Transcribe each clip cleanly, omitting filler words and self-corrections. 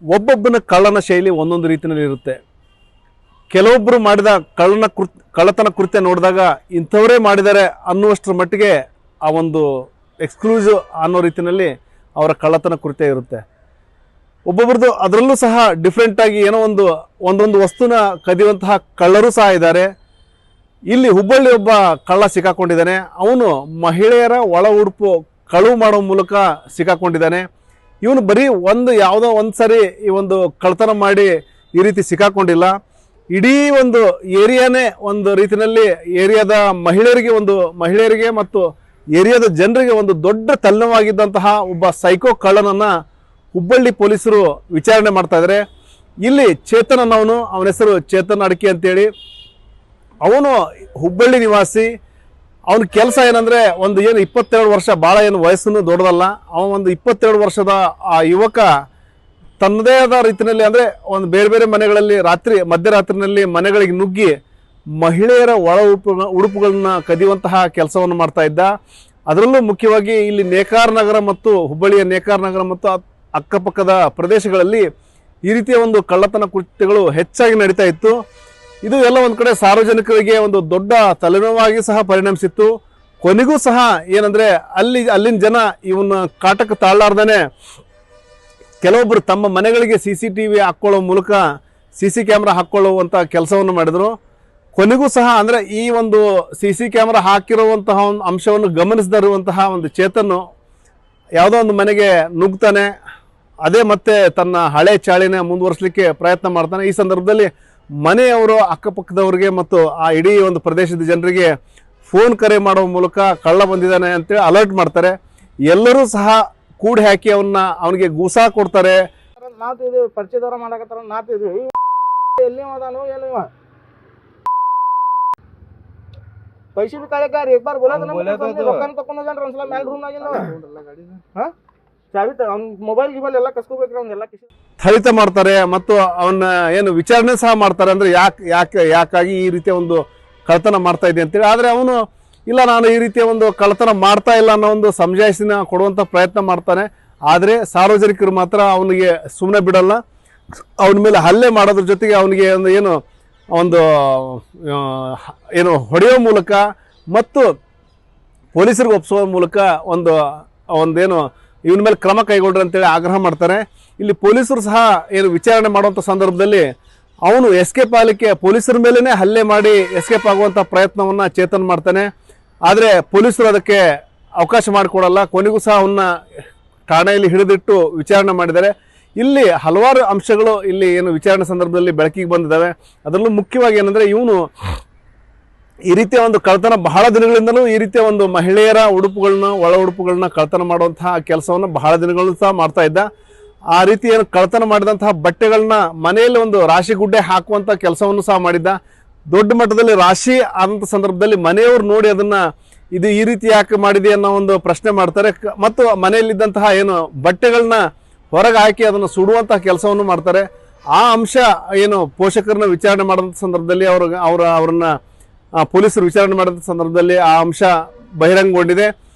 ಒಬ್ಬೊಬ್ಬನ ಕಳ್ಳನ ಶೈಲಿ ಒಂದೊಂದು ರೀತಿಯಲ್ಲಿ ಇರುತ್ತೆ. ಕೆಲವೊಬ್ಬರು ಮಾಡಿದ ಕಳ್ಳತನ ಕೃತ್ಯ ನೋಡಿದಾಗ ಇಂಥವರೇ ಮಾಡಿದ್ದಾರೆ ಅನ್ನುವಷ್ಟರ ಮಟ್ಟಿಗೆ ಆ ಒಂದು ಎಕ್ಸ್ಕ್ಲೂಸಿವ್ ಅನ್ನೋ ರೀತಿಯಲ್ಲಿ ಅವರ ಕಳ್ಳತನ ಕೃತ್ಯ ಇರುತ್ತೆ. ಒಬ್ಬೊಬ್ರದ್ದು ಅದರಲ್ಲೂ ಸಹ ಡಿಫ್ರೆಂಟಾಗಿ ಏನೋ ಒಂದೊಂದು ವಸ್ತುನ ಕದಿಯುವಂತಹ ಕಳ್ಳರು ಸಹ ಇದ್ದಾರೆ. ಇಲ್ಲಿ ಹುಬ್ಬಳ್ಳಿ ಒಬ್ಬ ಕಳ್ಳ ಸಿಕ್ಕಾಕೊಂಡಿದ್ದಾನೆ. ಅವನು ಮಹಿಳೆಯರ ಒಳ ಉಡುಪು ಕಳುವು ಮಾಡೋ ಮೂಲಕ ಸಿಕ್ಕಾಕೊಂಡಿದ್ದಾನೆ. ಇವನು ಬರೀ ಯಾವುದೋ ಒಂದು ಸರಿ ಈ ಒಂದು ಕಳ್ಳತನ ಮಾಡಿ ಈ ರೀತಿ ಸಿಕ್ಕಾಕೊಂಡಿಲ್ಲ. ಇಡೀ ಒಂದು ಏರಿಯಾನೇ ಒಂದು ರೀತಿಯಲ್ಲಿ ಏರಿಯಾದ ಮಹಿಳೆಯರಿಗೆ ಮತ್ತು ಏರಿಯಾದ ಜನರಿಗೆ ಒಂದು ದೊಡ್ಡ ತಲ್ಲಣವಾಗಿದ್ದಂತಹ ಒಬ್ಬ ಸೈಕೋ ಕಳ್ಳನನ್ನು ಹುಬ್ಬಳ್ಳಿ ಪೊಲೀಸರು ವಿಚಾರಣೆ ಮಾಡ್ತಾ ಇದ್ದಾರೆ. ಇಲ್ಲಿ ಚೇತನ್ ಅನ್ನೋನು, ಅವನ ಹೆಸರು ಚೇತನ್ ಅಡಕಿ ಅಂತೇಳಿ, ಅವನು ಹುಬ್ಬಳ್ಳಿ ನಿವಾಸಿ. ಅವನ ಕೆಲಸ ಏನಂದರೆ ಏನು 22 ವರ್ಷ, ಭಾಳ ಏನು ವಯಸ್ಸನ್ನು ದೊಡ್ಡದಲ್ಲ. ಒಂದು 22 ವರ್ಷದ ಆ ಯುವಕ ತನ್ನದೇ ಆದ ರೀತಿಯಲ್ಲಿ ಅಂದರೆ ಒಂದು ಬೇರೆ ಬೇರೆ ಮನೆಗಳಲ್ಲಿ ಮಧ್ಯರಾತ್ರಿನಲ್ಲಿ ಮನೆಗಳಿಗೆ ನುಗ್ಗಿ ಮಹಿಳೆಯರ ಒಳ ಉಡುಪುಗಳನ್ನ ಕದಿಯುವಂತಹ ಕೆಲಸವನ್ನು ಮಾಡ್ತಾ ಇದ್ದ. ಅದರಲ್ಲೂ ಮುಖ್ಯವಾಗಿ ಇಲ್ಲಿ ನೇಕಾರ್ ನಗರ ಮತ್ತು ಹುಬ್ಬಳ್ಳಿಯ ನೇಕಾರ್ ನಗರ ಮತ್ತು ಅಕ್ಕಪಕ್ಕದ ಪ್ರದೇಶಗಳಲ್ಲಿ ಈ ರೀತಿಯ ಒಂದು ಕಳ್ಳತನ ಕೃತ್ಯಗಳು ಹೆಚ್ಚಾಗಿ ನಡೀತಾ ಇತ್ತು. ಇದು ಎಲ್ಲ ಒಂದು ಕಡೆ ಸಾರ್ವಜನಿಕರಿಗೆ ಒಂದು ದೊಡ್ಡ ತಲೆನೋವಾಗಿ ಸಹ ಪರಿಣಮಿಸಿತ್ತು. ಕೊನೆಗೂ ಸಹ ಏನಂದರೆ ಅಲ್ಲಿನ ಜನ ಇವನ್ನ ಕಾಟಕ್ಕೆ ತಾಳಲಾರ್ದೇ ಕೆಲವೊಬ್ಬರು ತಮ್ಮ ಮನೆಗಳಿಗೆ CCTV ಹಾಕ್ಕೊಳ್ಳೋ ಮೂಲಕ CC ಕ್ಯಾಮ್ರಾ ಹಾಕ್ಕೊಳ್ಳುವಂಥ ಕೆಲಸವನ್ನು ಮಾಡಿದರು. ಕೊನೆಗೂ ಸಹ ಅಂದರೆ ಈ ಒಂದು CC ಕ್ಯಾಮ್ರಾ ಹಾಕಿರುವಂತಹ ಒಂದು ಅಂಶವನ್ನು ಗಮನಿಸದಿರುವಂತಹ ಒಂದು ಚೇತನ್ನು ಯಾವುದೋ ಒಂದು ಮನೆಗೆ ನುಗ್ತಾನೆ. ಅದೇ ಮತ್ತೆ ತನ್ನ ಹಳೆ ಚಾಳಿನ ಮುಂದುವರಿಸಲಿಕ್ಕೆ ಪ್ರಯತ್ನ ಮಾಡ್ತಾನೆ. ಈ ಸಂದರ್ಭದಲ್ಲಿ ಮನೆಯವರು ಅಕ್ಕಪಕ್ಕದವರಿಗೆ ಮತ್ತು ಆ ಇಡೀ ಒಂದು ಪ್ರದೇಶದ ಜನರಿಗೆ ಫೋನ್ ಕರೆ ಮಾಡುವ ಮೂಲಕ ಕಳ್ಳ ಬಂದಿದ್ದಾನೆ ಅಂತೇಳಿ ಅಲರ್ಟ್ ಮಾಡ್ತಾರೆ. ಎಲ್ಲರೂ ಸಹ ಕೂಡಿ ಹಾಕಿ ಅವನಿಗೆ ಗೂಸಾ ಕೊಡ್ತಾರೆ. ನಾತು ಇದು ಪರಿಚಯದವರ ಮಾಡಕತ್ತಾರ. ನಾತು ಇದು ಎಲ್ಲಿ ಅದಾನು ಎಲ್ಲಿವ पैसे भी काले का एक बार बोला था ना लोकांना तಕೊಂಡು ಹೋಗ್ಯಾನ ಒಂದ್ಸಲ ಮ್ಯಾಲ್ ರೂಮ್ ನಾಗಿಂದ ಹಾ ಚಾವಿ ಮೊಬೈಲ್ ಗಿಬಲ್ ಎಲ್ಲ ಕಸ್ಕೋಬೇಕ್ರ ಅವನ್ನೆಲ್ಲ ಥಳಿತ ಮಾಡ್ತಾರೆ ಮತ್ತು ಅವನ್ನ ಏನು ವಿಚಾರಣೆ ಸಹ ಮಾಡ್ತಾರೆ. ಅಂದರೆ ಯಾಕಾಗಿ ಈ ರೀತಿಯ ಒಂದು ಕಳ್ಳತನ ಮಾಡ್ತಾ ಇದೆ ಅಂತೇಳಿ. ಆದರೆ ಅವನು ಇಲ್ಲ, ನಾನು ಈ ರೀತಿಯ ಒಂದು ಕಳ್ಳತನ ಮಾಡ್ತಾ ಇಲ್ಲ ಅನ್ನೋ ಒಂದು ಸಮಜಾಯಿಷಿನ ಕೊಡುವಂಥ ಪ್ರಯತ್ನ ಮಾಡ್ತಾನೆ. ಆದರೆ ಸಾರ್ವಜನಿಕರು ಮಾತ್ರ ಅವನಿಗೆ ಸುಮ್ಮನೆ ಬಿಡಲ್ಲ. ಅವನ ಮೇಲೆ ಹಲ್ಲೆ ಮಾಡೋದ್ರ ಜೊತೆಗೆ ಅವನಿಗೆ ಏನು ಹೊಡೆಯೋ ಮೂಲಕ ಮತ್ತು ಪೊಲೀಸರಿಗೆ ಒಪ್ಪಿಸುವ ಮೂಲಕ ಒಂದೇನು ಇವನ ಮೇಲೆ ಕ್ರಮ ಕೈಗೊಳ್ಳ್ರಿ ಅಂತೇಳಿ ಆಗ್ರಹ ಮಾಡ್ತಾರೆ. ಇಲ್ಲಿ ಪೊಲೀಸರು ಸಹ ಏನು ವಿಚಾರಣೆ ಮಾಡುವಂಥ ಸಂದರ್ಭದಲ್ಲಿ ಅವನು ಎಸ್ಕೇಪ್ ಆಗಲಿಕ್ಕೆ ಪೊಲೀಸರ ಮೇಲೇ ಹಲ್ಲೆ ಮಾಡಿ ಎಸ್ಕೇಪ್ ಆಗುವಂಥ ಪ್ರಯತ್ನವನ್ನು ಚೇತನ್ ಮಾಡ್ತಾನೆ. ಆದರೆ ಪೊಲೀಸರು ಅದಕ್ಕೆ ಅವಕಾಶ ಮಾಡಿಕೊಡಲ್ಲ. ಕೊನೆಗೂ ಸಹ ಅವನ್ನ ಠಾಣೆಯಲ್ಲಿ ಹಿಡಿದಿಟ್ಟು ವಿಚಾರಣೆ ಮಾಡಿದ್ದಾರೆ. ಇಲ್ಲಿ ಹಲವಾರು ಅಂಶಗಳು ಇಲ್ಲಿ ಏನು ವಿಚಾರಣೆ ಸಂದರ್ಭದಲ್ಲಿ ಬೆಳಕಿಗೆ ಬಂದಿದ್ದಾವೆ. ಅದರಲ್ಲೂ ಮುಖ್ಯವಾಗಿ ಏನಂದರೆ ಇವನು ಈ ರೀತಿಯ ಒಂದು ಕಳ್ಳತನ ಬಹಳ ದಿನಗಳಿಂದಲೂ ಈ ರೀತಿಯ ಒಂದು ಮಹಿಳೆಯರ ಒಳ ಉಡುಪುಗಳನ್ನ ಕಳ್ಳತನ ಮಾಡುವಂತಹ ಕೆಲಸವನ್ನು ಬಹಳ ದಿನಗಳು ಸಹ ಮಾಡ್ತಾ ಇದ್ದ. ಆ ರೀತಿ ಏನು ಕಳ್ಳತನ ಮಾಡಿದಂತಹ ಬಟ್ಟೆಗಳನ್ನ ಮನೆಯಲ್ಲಿ ಒಂದು ರಾಶಿ ಗುಡ್ಡೆ ಹಾಕುವಂಥ ಕೆಲಸವನ್ನು ಸಹ ಮಾಡಿದ್ದ. ದೊಡ್ಡ ಮಟ್ಟದಲ್ಲಿ ರಾಶಿ ಆದಂಥ ಸಂದರ್ಭದಲ್ಲಿ ಮನೆಯವರು ನೋಡಿ ಅದನ್ನು ಇದು ಈ ರೀತಿ ಯಾಕೆ ಮಾಡಿದೆ ಅನ್ನೋ ಒಂದು ಪ್ರಶ್ನೆ ಮಾಡ್ತಾರೆ. ಮತ್ತು ಮನೆಯಲ್ಲಿದ್ದಂತಹ ಏನು ಬಟ್ಟೆಗಳನ್ನ ಹೊರಗೆ ಹಾಕಿ ಅದನ್ನು ಸುಡುವಂತಹ ಕೆಲಸವನ್ನು ಮಾಡ್ತಾರೆ. ಆ ಅಂಶ ಏನು ಪೋಷಕರನ್ನ ವಿಚಾರಣೆ ಮಾಡಿದಂಥ ಸಂದರ್ಭದಲ್ಲಿ ಅವರನ್ನ ಪೊಲೀಸರು ವಿಚಾರಣೆ ಮಾಡಿದಂಥ ಸಂದರ್ಭದಲ್ಲಿ ಆ ಅಂಶ ಬಹಿರಂಗಗೊಂಡಿದೆ.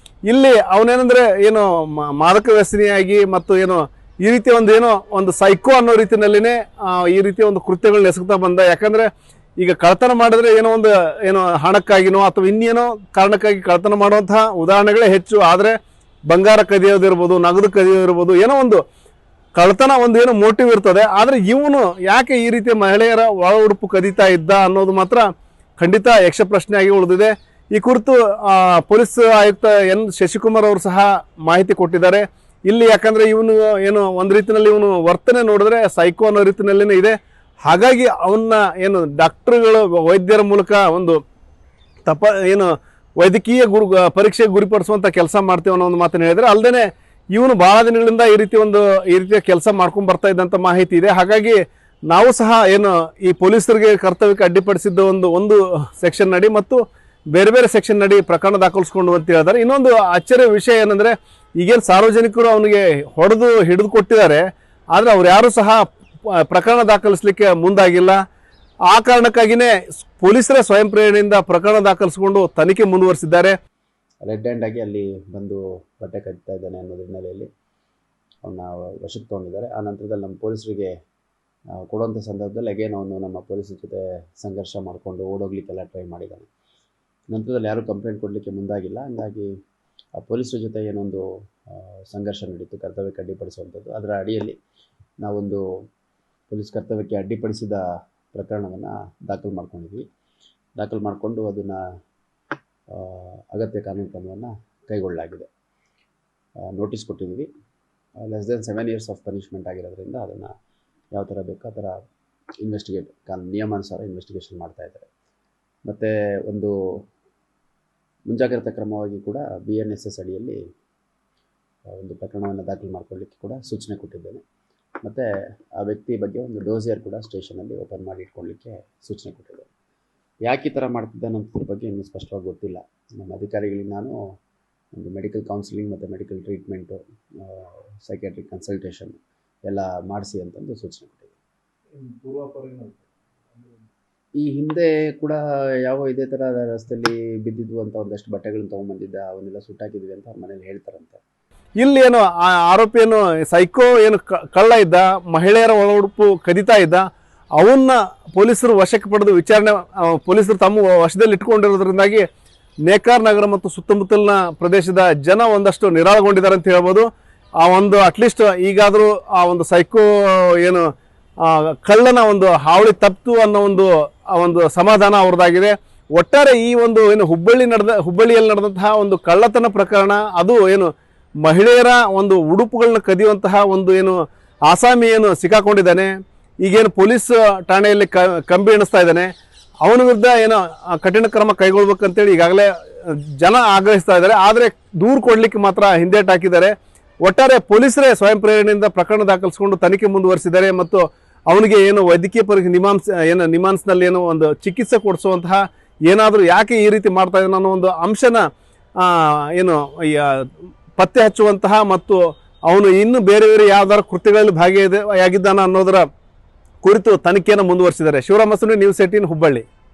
ಇಲ್ಲಿ ಅವನೇನೆಂದರೆ ಏನು ಮಾದಕ ವ್ಯಸನಿಯಾಗಿ ಮತ್ತು ಏನು ಈ ರೀತಿಯ ಒಂದು ಸೈಕೋ ಅನ್ನೋ ರೀತಿಯಲ್ಲಿನೇ ಈ ರೀತಿಯ ಒಂದು ಕೃತ್ಯಗಳನ್ನ ಎಸಗ್ತಾ ಬಂದ. ಯಾಕಂದರೆ ಈಗ ಕಳ್ಳತನ ಮಾಡಿದ್ರೆ ಏನೋ ಹಣಕ್ಕಾಗಿನೋ ಅಥವಾ ಇನ್ನೇನೋ ಕಾರಣಕ್ಕಾಗಿ ಕಳ್ಳತನ ಮಾಡುವಂತಹ ಉದಾಹರಣೆಗಳೇ ಹೆಚ್ಚು. ಆದರೆ ಬಂಗಾರ ಕದಿಯೋದಿರ್ಬೋದು, ನಗದು ಕದಿಯೋದಿರ್ಬೋದು, ಏನೋ ಒಂದು ಕಳ್ಳತನ ಏನೋ ಮೋಟಿವ್ ಇರ್ತದೆ. ಆದರೆ ಇವನು ಯಾಕೆ ಈ ರೀತಿಯ ಮಹಿಳೆಯರ ಒಳ ಉಡುಪು ಕದೀತಾ ಇದ್ದ ಅನ್ನೋದು ಮಾತ್ರ ಖಂಡಿತ ಯಕ್ಷ ಪ್ರಶ್ನೆಯಾಗಿ ಉಳಿದಿದೆ. ಈ ಕುರಿತು ಪೊಲೀಸ್ ಆಯುಕ್ತ ಎನ್ ಶಶಿಕುಮಾರ್ ಅವರು ಸಹ ಮಾಹಿತಿ ಕೊಟ್ಟಿದ್ದಾರೆ. ಇಲ್ಲಿ ಯಾಕಂದರೆ ಇವನು ಏನು ಒಂದು ರೀತಿಯಲ್ಲಿ ಇವನು ವರ್ತನೆ ನೋಡಿದ್ರೆ ಸೈಕೋ ಅನ್ನೋ ರೀತಿಯಲ್ಲೇ ಇದೆ. ಹಾಗಾಗಿ ಅವನ್ನ ಡಾಕ್ಟರ್ಗಳು ವೈದ್ಯರ ಮೂಲಕ ವೈದ್ಯಕೀಯ ಪರೀಕ್ಷೆಗೆ ಗುರಿಪಡಿಸುವಂಥ ಕೆಲಸ ಮಾಡ್ತೀವಿ ಅನ್ನೋ ಒಂದು ಮಾತನ್ನು ಹೇಳಿದರೆ, ಅಲ್ಲದೆ ಇವನು ಭಾಳ ದಿನಗಳಿಂದ ಈ ರೀತಿಯ ಕೆಲಸ ಮಾಡ್ಕೊಂಡು ಬರ್ತಾ ಇದ್ದಂಥ ಮಾಹಿತಿ ಇದೆ. ಹಾಗಾಗಿ ನಾವು ಸಹ ಈ ಪೊಲೀಸರಿಗೆ ಕರ್ತವ್ಯಕ್ಕೆ ಅಡ್ಡಿಪಡಿಸಿದ್ದ ಒಂದು ಸೆಕ್ಷನ್ ನಡಿ ಮತ್ತು ಬೇರೆ ಬೇರೆ ಸೆಕ್ಷನ್ ನಡಿ ಪ್ರಕರಣ ದಾಖಲಿಸ್ಕೊಂಡು ಅಂತ ಹೇಳಿದ್ದಾರೆ. ಇನ್ನೊಂದು ಆಶ್ಚರ್ಯ ವಿಷಯ ಏನಂದರೆ, ಈಗೇನು ಸಾರ್ವಜನಿಕರು ಅವನಿಗೆ ಹಿಡಿದು ಕೊಟ್ಟಿದ್ದಾರೆ, ಆದರೆ ಅವ್ರು ಯಾರೂ ಸಹ ಪ್ರಕರಣ ದಾಖಲಿಸಲಿಕ್ಕೆ ಮುಂದಾಗಿಲ್ಲ. ಆ ಕಾರಣಕ್ಕಾಗಿಯೇ ಪೊಲೀಸರೇ ಸ್ವಯಂ ಪ್ರೇರಣೆಯಿಂದ ಪ್ರಕರಣ ದಾಖಲಿಸಿಕೊಂಡು ತನಿಖೆ ಮುಂದುವರಿಸಿದ್ದಾರೆ. ರೆಡ್ ಹ್ಯಾಂಡ್ ಆಗಿ ಅಲ್ಲಿ ಬಂದು ಬಟ್ಟೆ ಕದಿತಾ ಇದ್ದಾನೆ ಅನ್ನೋದ್ರ ಹಿನ್ನೆಲೆಯಲ್ಲಿ ಅವನ್ನ ವಶಕ್ಕೆ ತೊಗೊಂಡಿದ್ದಾರೆ. ಆ ನಂತರದಲ್ಲಿ ನಮ್ಮ ಪೊಲೀಸರಿಗೆ ಕೊಡುವಂಥ ಸಂದರ್ಭದಲ್ಲಿ ಅಗೇನ್ ಅವನು ನಮ್ಮ ಪೊಲೀಸರ ಜೊತೆ ಸಂಘರ್ಷ ಮಾಡಿಕೊಂಡು ಓಡೋಗ್ಲಿಕ್ಕೆಲ್ಲ ಟ್ರೈ ಮಾಡಿದ್ದಾನೆ. ನಂತರದಲ್ಲಿ ಯಾರೂ ಕಂಪ್ಲೇಂಟ್ ಕೊಡಲಿಕ್ಕೆ ಮುಂದಾಗಿಲ್ಲ. ಹಂಗಾಗಿ ಆ ಪೊಲೀಸರ ಜೊತೆ ಏನೊಂದು ಸಂಘರ್ಷ ನಡೀತು, ಕರ್ತವ್ಯಕ್ಕೆ ಅಡ್ಡಿಪಡಿಸುವಂಥದ್ದು. ಅದರ ಅಡಿಯಲ್ಲಿ ನಾವೊಂದು ಪೊಲೀಸ್ ಕರ್ತವ್ಯಕ್ಕೆ ಅಡ್ಡಿಪಡಿಸಿದ ಪ್ರಕರಣವನ್ನು ದಾಖಲು ಮಾಡ್ಕೊಂಡಿದ್ವಿ. ದಾಖಲು ಮಾಡಿಕೊಂಡು ಅದನ್ನು ಅಗತ್ಯ ಕಾನೂನು ಕ್ರಮವನ್ನು ಕೈಗೊಳ್ಳಲಾಗಿದೆ. ನೋಟಿಸ್ ಕೊಟ್ಟಿದ್ದೀವಿ. Less than 7 years of punishment ಆಗಿರೋದ್ರಿಂದ ಅದನ್ನು ಯಾವ ಥರ ಬೇಕೋ ಆ ಥರ ನಿಯಮಾನುಸಾರ ಇನ್ವೆಸ್ಟಿಗೇಷನ್ ಮಾಡ್ತಾಯಿದ್ದಾರೆ. ಮತ್ತು ಒಂದು ಮುಂಜಾಗ್ರತಾ ಕ್ರಮವಾಗಿ ಕೂಡ BNSS ಅಡಿಯಲ್ಲಿ ಒಂದು ಪ್ರಕರಣವನ್ನು ದಾಖಲು ಮಾಡ್ಕೊಳ್ಳಿಕ್ಕೆ ಕೂಡ ಸೂಚನೆ ಕೊಟ್ಟಿದ್ದೇನೆ. ಮತ್ತು ಆ ವ್ಯಕ್ತಿ ಬಗ್ಗೆ ಒಂದು ಡೋಸಿಯರ್ ಕೂಡ ಸ್ಟೇಷನಲ್ಲಿ ಓಪನ್ ಮಾಡಿ ಇಟ್ಕೊಳ್ಳಿಕ್ಕೆ ಸೂಚನೆ ಕೊಟ್ಟಿದ್ದೇನೆ. ಯಾಕೆ ಈ ಥರ ಮಾಡ್ತಿದ್ದಾನೆ ಅನ್ನೋದ್ರ ಬಗ್ಗೆ ಇನ್ನೂ ಸ್ಪಷ್ಟವಾಗಿ ಗೊತ್ತಿಲ್ಲ. ನಮ್ಮ ಅಧಿಕಾರಿಗಳಿಗೆ ನಾನು ಒಂದು ಮೆಡಿಕಲ್ ಕೌನ್ಸಿಲಿಂಗ್ ಮತ್ತು ಮೆಡಿಕಲ್ ಟ್ರೀಟ್ಮೆಂಟು, ಸೈಕ್ಯಾಟ್ರಿಕ್ ಕನ್ಸಲ್ಟೇಷನ್ ಎಲ್ಲ ಮಾಡಿಸಿ ಅಂತಂದು ಸೂಚನೆ ಕೊಟ್ಟಿದ್ದೀನಿ. ಈ ಹಿಂದೆ ಕೂಡ ಇದೇ ಥರ ರಸ್ತೆಯಲ್ಲಿ ಬಿದ್ದಿದ್ವು ಅಂತ ಒಂದಷ್ಟು ಬಟ್ಟೆಗಳನ್ನ ತೊಗೊಂಬಂದಿದ್ದ, ಅವನ್ನೆಲ್ಲ ಸುಟ್ಟಾಕಿದ್ವಿ ಅಂತ ಅವ್ರ ಮನೇಲಿ ಹೇಳ್ತಾರಂತೆ. ಇಲ್ಲಿ ಏನು ಆ ಆರೋಪಿ ಏನು ಸೈಕೋ ಏನು ಕಳ್ಳ ಇದ್ದ, ಮಹಿಳೆಯರ ಒಳ ಉಡುಪು ಕದಿತಾ ಇದ್ದ, ಅವನ್ನ ಪೊಲೀಸರು ವಶಕ್ಕೆ ಪಡೆದು ವಿಚಾರಣೆ ಪೊಲೀಸರು ತಮ್ಮ ವಶದಲ್ಲಿ ಇಟ್ಕೊಂಡಿರೋದ್ರಿಂದಾಗಿ ನೇಕಾರ್ ನಗರ ಮತ್ತು ಸುತ್ತಮುತ್ತಲಿನ ಪ್ರದೇಶದ ಜನ ಒಂದಷ್ಟು ನಿರಾಳಗೊಂಡಿದ್ದಾರೆ ಅಂತ ಹೇಳ್ಬೋದು. ಆ ಒಂದು ಅಟ್ಲೀಸ್ಟ್ ಈಗಾದರೂ ಆ ಒಂದು ಸೈಕೋ ಏನು ಕಳ್ಳನ ಒಂದು ಹಾವಳಿ ತಪ್ಪಿತು ಅನ್ನೋ ಒಂದು ಸಮಾಧಾನ ಅವ್ರದ್ದಾಗಿದೆ. ಒಟ್ಟಾರೆ ಈ ಒಂದು ಏನು ಹುಬ್ಬಳ್ಳಿಯಲ್ಲಿ ನಡೆದಂತಹ ಒಂದು ಕಳ್ಳತನ ಪ್ರಕರಣ, ಅದು ಏನು ಮಹಿಳೆಯರ ಒಂದು ಉಡುಪುಗಳನ್ನ ಕದಿಯುವಂತಹ ಒಂದು ಏನು ಆಸಾಮಿ ಏನು ಸಿಕ್ಕಾಕೊಂಡಿದ್ದಾನೆ, ಈಗೇನು ಪೊಲೀಸ್ ಠಾಣೆಯಲ್ಲಿ ಕಂಬಿ ಎಣಿಸ್ತಾ ಇದ್ದಾನೆ, ಅವನ ವಿರುದ್ಧ ಏನೋ ಕಠಿಣ ಕ್ರಮ ಕೈಗೊಳ್ಬೇಕಂತೇಳಿ ಈಗಾಗಲೇ ಜನ ಆಗ್ರಹಿಸ್ತಾ ಇದ್ದಾರೆ. ಆದರೆ ದೂರು ಕೊಡಲಿಕ್ಕೆ ಮಾತ್ರ ಹಿಂದೇಟು ಹಾಕಿದ್ದಾರೆ. ಒಟ್ಟಾರೆ ಪೊಲೀಸರೇ ಸ್ವಯಂ ಪ್ರೇರಣೆಯಿಂದ ಪ್ರಕರಣ ದಾಖಲಿಸಿಕೊಂಡು ತನಿಖೆ ಮುಂದುವರಿಸಿದ್ದಾರೆ ಮತ್ತು ಅವನಿಗೆ ಏನು ವೈದ್ಯಕೀಯ ನಿಮಾನ್ಸ್ನಲ್ಲಿ ಏನೋ ಒಂದು ಚಿಕಿತ್ಸೆ ಕೊಡಿಸುವಂತಹ ಏನಾದರೂ ಯಾಕೆ ಈ ರೀತಿ ಮಾಡ್ತಾ ಇದ್ದಾನೆ ಅನ್ನೋ ಒಂದು ಅಂಶನ ಏನು ಪತ್ತೆ ಹಚ್ಚುವಂತಹ ಮತ್ತು ಅವನು ಇನ್ನು ಬೇರೆ ಬೇರೆ ಯಾವ್ದಾರು ಕೃತ್ಯಗಳಲ್ಲಿ ಭಾಗಿಯಾಗಿದ್ದಾನ ಅನ್ನೋದರ ಕುರಿತು ತನಿಖೆಯನ್ನು ಮುಂದುವರಿಸಿದ್ದಾರೆ. ಶಿವರಾಮ ಮಸೂರಿ, ನ್ಯೂಸ್ 18 ಹುಬ್ಬಳ್ಳಿ.